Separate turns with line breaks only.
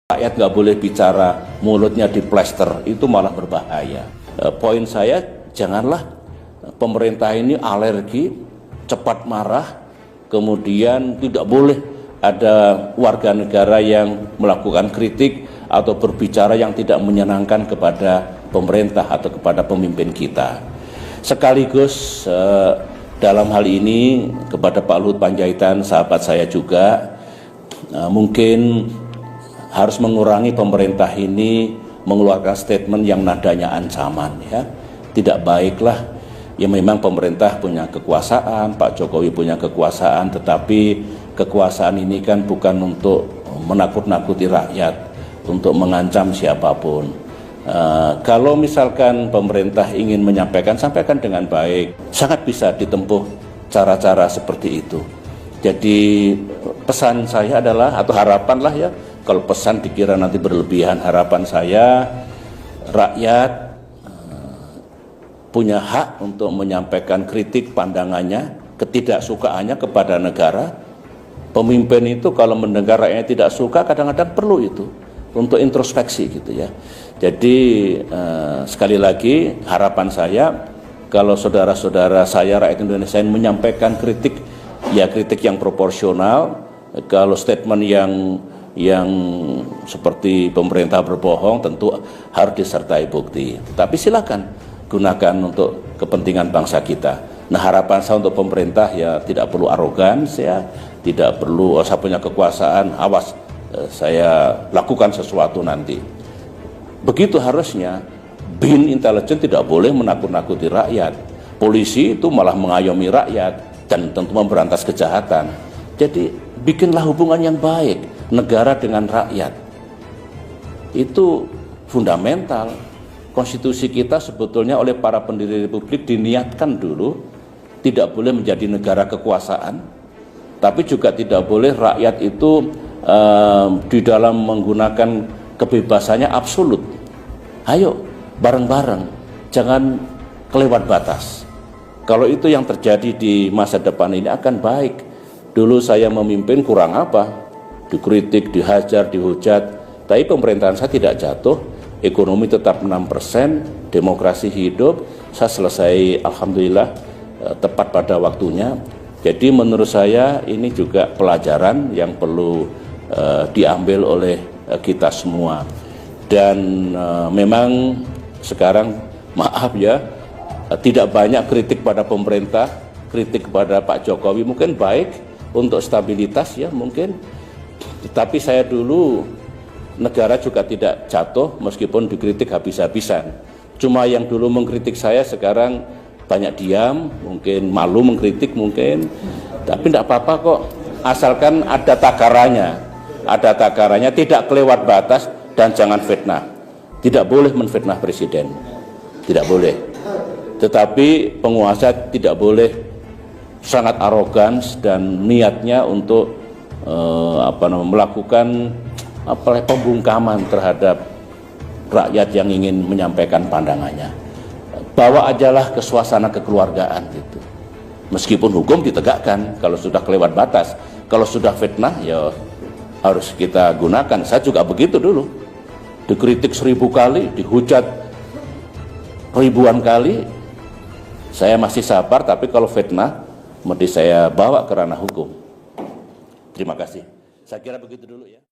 Rakyat nggak boleh bicara, mulutnya diplester, itu malah berbahaya. Poin saya, janganlah pemerintah ini alergi, cepat marah, kemudian tidak boleh ada warga negara yang melakukan kritik atau berbicara yang tidak menyenangkan kepada pemerintah atau kepada pemimpin kita. Sekaligus dalam hal ini kepada Pak Luhut Panjaitan, sahabat saya juga, mungkin harus mengurangi pemerintah ini mengeluarkan statement yang nadanya ancaman, ya. Tidak baiklah, ya memang pemerintah punya kekuasaan, Pak Jokowi punya kekuasaan, tetapi kekuasaan ini kan bukan untuk menakut-nakuti rakyat, untuk mengancam siapapun. Kalau misalkan pemerintah ingin menyampaikan, sampaikan dengan baik, sangat bisa ditempuh cara-cara seperti itu. Jadi pesan saya adalah, atau harapan lah ya, kalau pesan dikira nanti berlebihan, harapan saya rakyat punya hak untuk menyampaikan kritik pandangannya, ketidaksukaannya kepada negara. Pemimpin itu kalau mendengar rakyatnya tidak suka, kadang-kadang perlu itu untuk introspeksi gitu ya. Jadi sekali lagi harapan saya, kalau saudara-saudara saya rakyat Indonesia yang menyampaikan kritik, ya kritik yang proporsional. Kalau statement yang seperti pemerintah berbohong tentu harus disertai bukti. Tapi silakan gunakan untuk kepentingan bangsa kita. Nah, harapan saya untuk pemerintah ya tidak perlu arogan, ya tidak perlu saya punya kekuasaan, awas saya lakukan sesuatu nanti. Begitu harusnya. BIN intelijen tidak boleh menakut-nakuti rakyat. Polisi itu malah mengayomi rakyat dan tentu memberantas kejahatan. Jadi bikinlah hubungan yang baik negara dengan rakyat. Itu fundamental. Konstitusi kita sebetulnya oleh para pendiri republik diniatkan dulu tidak boleh menjadi negara kekuasaan, tapi juga tidak boleh rakyat itu di dalam menggunakan kebebasannya absolut. Ayo bareng-bareng, jangan kelewat batas. Kalau itu yang terjadi di masa depan ini akan baik. Dulu saya memimpin kurang apa? Dikritik, dihajar, dihujat, tapi pemerintahan saya tidak jatuh, ekonomi tetap 6%, demokrasi hidup, saya selesai alhamdulillah tepat pada waktunya. Jadi menurut saya ini juga pelajaran yang perlu diambil oleh kita semua. Dan memang sekarang maaf ya, tidak banyak kritik pada pemerintah, kritik kepada Pak Jokowi mungkin baik untuk stabilitas ya mungkin. Tetapi saya dulu negara juga tidak jatuh meskipun dikritik habis-habisan. Cuma yang dulu mengkritik saya sekarang banyak diam, mungkin malu mengkritik mungkin. Tapi tidak apa-apa kok, asalkan ada takarannya. Ada takarannya, tidak kelewat batas dan jangan fitnah. Tidak boleh menfitnah presiden. Tidak boleh. Tetapi penguasa tidak boleh sangat arogan dan niatnya untuk melakukan pembungkaman terhadap rakyat yang ingin menyampaikan pandangannya. Bawa ajalah ke suasana kekeluargaan gitu. Meskipun hukum ditegakkan kalau sudah kelewat batas. Kalau sudah fitnah ya harus kita gunakan. Saya juga begitu dulu. Dikritik 1000 kali, dihujat ribuan kali. Saya masih sabar, tapi kalau fitnah mesti saya bawa ke ranah hukum. Terima kasih. Saya kira begitu dulu ya.